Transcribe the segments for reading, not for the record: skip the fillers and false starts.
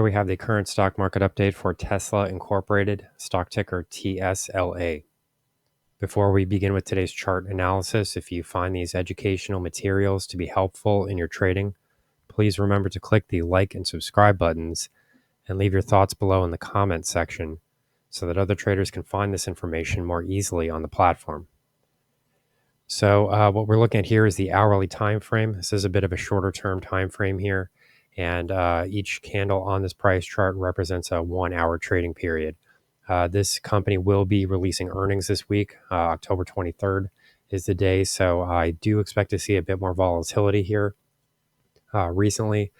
Here we have the current stock market update for Tesla Incorporated, stock ticker TSLA. Before we begin with today's chart analysis, if you find these educational materials to be helpful in your trading, please remember to click the like and subscribe buttons and leave your thoughts below in the comments section so that other traders can find this information more easily on the platform. So what we're looking at here is the hourly time frame. This is a bit of a shorter term time frame here, and each candle on this price chart represents a 1 hour trading period. This company will be releasing earnings this week. October 23rd is the day, so I do expect to see a bit more volatility here. Recently,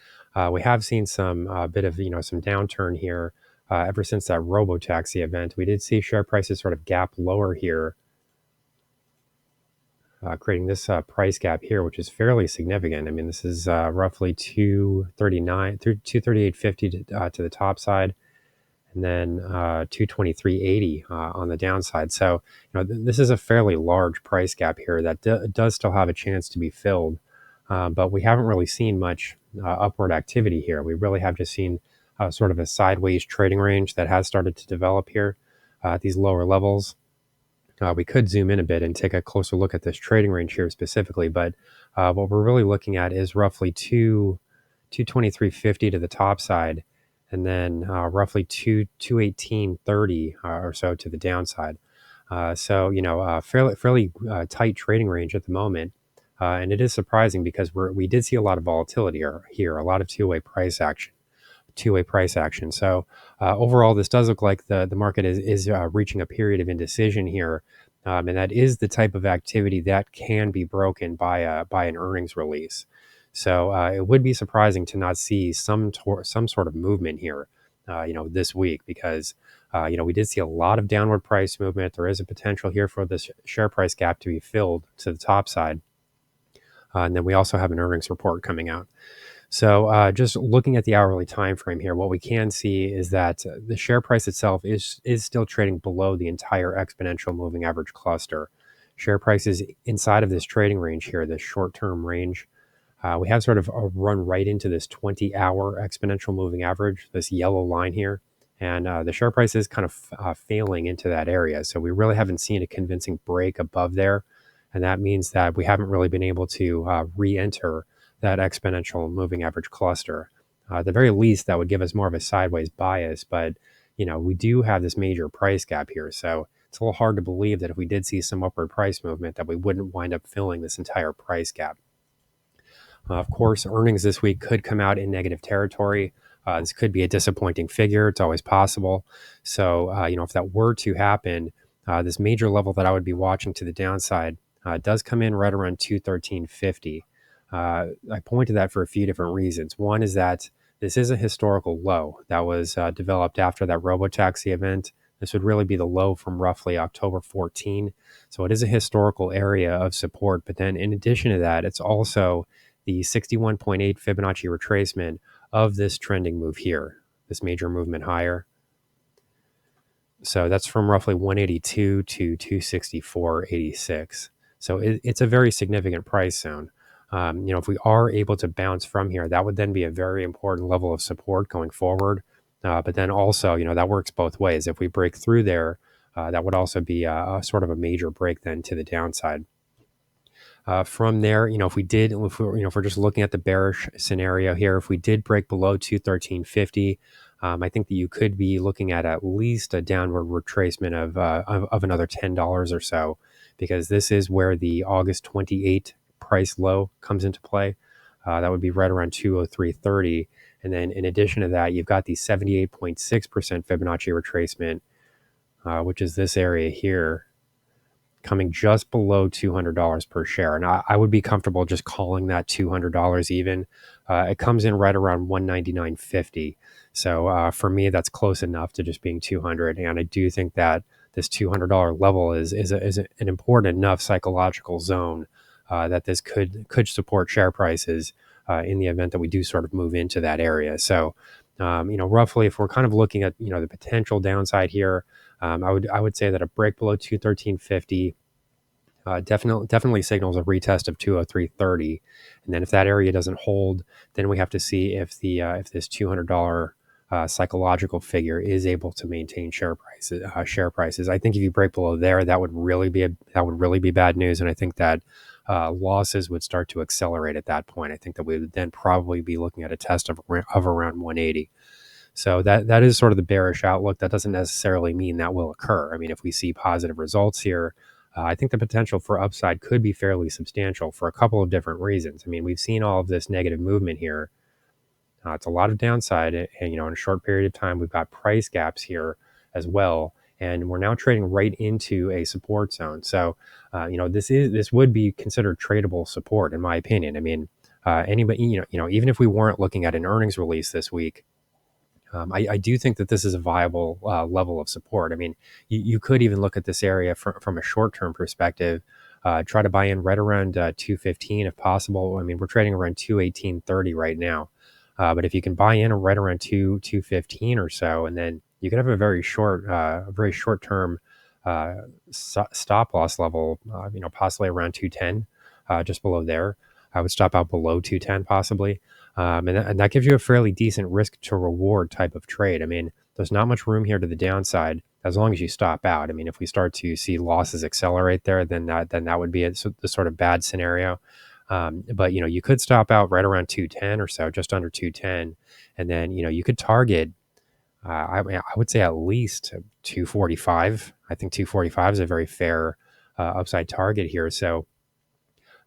we have seen some bit of some downturn here ever since that robo-taxi event. We did see share prices sort of gap lower here, creating this price gap here, which is fairly significant. I mean, this is roughly 239 through 238.50 to the top side, and then 223.80 on the downside. So, this is a fairly large price gap here that does still have a chance to be filled, but we haven't really seen much upward activity here. We really have just seen sort of a sideways trading range that has started to develop here at these lower levels. We could zoom in a bit and take a closer look at this trading range here specifically, but what we're really looking at is roughly 223.50 to the top side, and then roughly 218.30 or so to the downside. Fairly tight trading range at the moment, and it is surprising because we did see a lot of volatility here, a lot of two-way price action. So overall, this does look like the market is reaching a period of indecision here, and that is the type of activity that can be broken by an earnings release. So it would be surprising to not see some sort of movement here, this week, because we did see a lot of downward price movement. There is a potential here for this share price gap to be filled to the top side, and then we also have an earnings report coming out. So just looking at the hourly time frame here, what we can see is that the share price itself is still trading below the entire exponential moving average cluster. Share prices inside of this trading range here, this short-term range, we have sort of run right into this 20-hour exponential moving average, this yellow line here, and the share price is kind of failing into that area. So we really haven't seen a convincing break above there, and that means that we haven't really been able to re-enter that exponential moving average cluster. At the very least, that would give us more of a sideways bias, but we do have this major price gap here, so it's a little hard to believe that if we did see some upward price movement that we wouldn't wind up filling this entire price gap. Of course, earnings this week could come out in negative territory. This could be a disappointing figure. It's always possible. So, if that were to happen, this major level that I would be watching to the downside does come in right around 213.50. I point to that for a few different reasons. One is that this is a historical low that was developed after that robo-taxi event. This would really be the low from roughly October 14. So it is a historical area of support. But then in addition to that, it's also the 61.8 Fibonacci retracement of this trending move here, this major movement higher. So that's from roughly 182 to 264.86. So it's a very significant price zone. If we are able to bounce from here, that would then be a very important level of support going forward. But then also, that works both ways. If we break through there, that would also be a sort of a major break then to the downside. From there, if we're just looking at the bearish scenario here, if we did break below 213.50, I think that you could be looking at least a downward retracement of another $10 or so, because this is where the August 28 price low comes into play. That would be right around 203.30. And then in addition to that, you've got the 78.6% Fibonacci retracement, which is this area here, coming just below $200 per share. And I would be comfortable just calling that $200 even. It comes in right around $199.50. So for me, that's close enough to just being 200. And I do think that this $200 level is an important enough psychological zone that this could support share prices in the event that we do sort of move into that area. So, roughly, if we're kind of looking at the potential downside here, I would say that a break below 213.50 definitely signals a retest of 203.30, and then if that area doesn't hold, then we have to see if this $200 psychological figure is able to maintain share prices. I think if you break below there, that would really be bad news, and I think that losses would start to accelerate at that point. I think that we would then probably be looking at a test of around 180. So that is sort of the bearish outlook. That doesn't necessarily mean that will occur. I mean, if we see positive results here, I think the potential for upside could be fairly substantial for a couple of different reasons. I mean, we've seen all of this negative movement here. It's a lot of downside, and in a short period of time, we've got price gaps here as well, and we're now trading right into a support zone. So, this would be considered tradable support, in my opinion. I mean, anybody, even if we weren't looking at an earnings release this week, I do think that this is a viable level of support. I mean, you could even look at this area from a short-term perspective, try to buy in right around 215 if possible. I mean, we're trading around 218.30 right now. But if you can buy in right around 215 or so, and then you can have a very short term stop loss level, possibly around 210, just below there. I would stop out below 210 possibly. And that gives you a fairly decent risk to reward type of trade. I mean, there's not much room here to the downside as long as you stop out. I mean, if we start to see losses accelerate there, then that would be the sort of bad scenario. But you could stop out right around 210 or so, just under 210, and then you could target. I would say at least 245. I think 245 is a very fair upside target here. So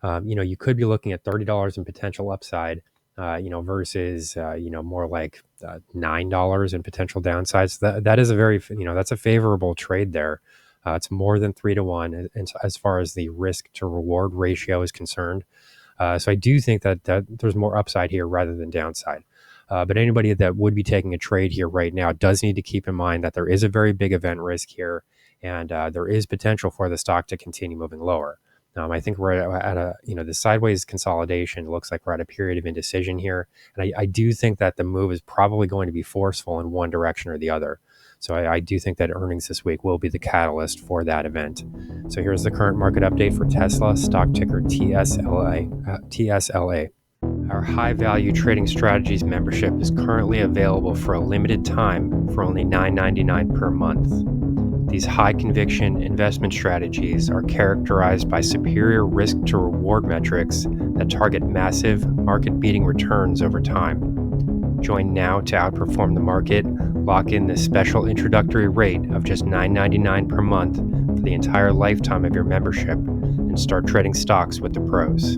you could be looking at $30 in potential upside. Versus more like $9 in potential downsides. That is a very that's a favorable trade there. It's more than 3-to-1 as far as the risk to reward ratio is concerned. So I do think that there's more upside here rather than downside. But anybody that would be taking a trade here right now does need to keep in mind that there is a very big event risk here, and there is potential for the stock to continue moving lower. I think we're at the sideways consolidation. It looks like we're at a period of indecision here. And I do think that the move is probably going to be forceful in one direction or the other. So I do think that earnings this week will be the catalyst for that event. So here's the current market update for Tesla, stock ticker TSLA. Our high value trading strategies membership is currently available for a limited time for only $9.99 per month. These high conviction investment strategies are characterized by superior risk to reward metrics that target massive market beating returns over time. Join now to outperform the market. Lock in this special introductory rate of just $9.99 per month for the entire lifetime of your membership and start trading stocks with the pros.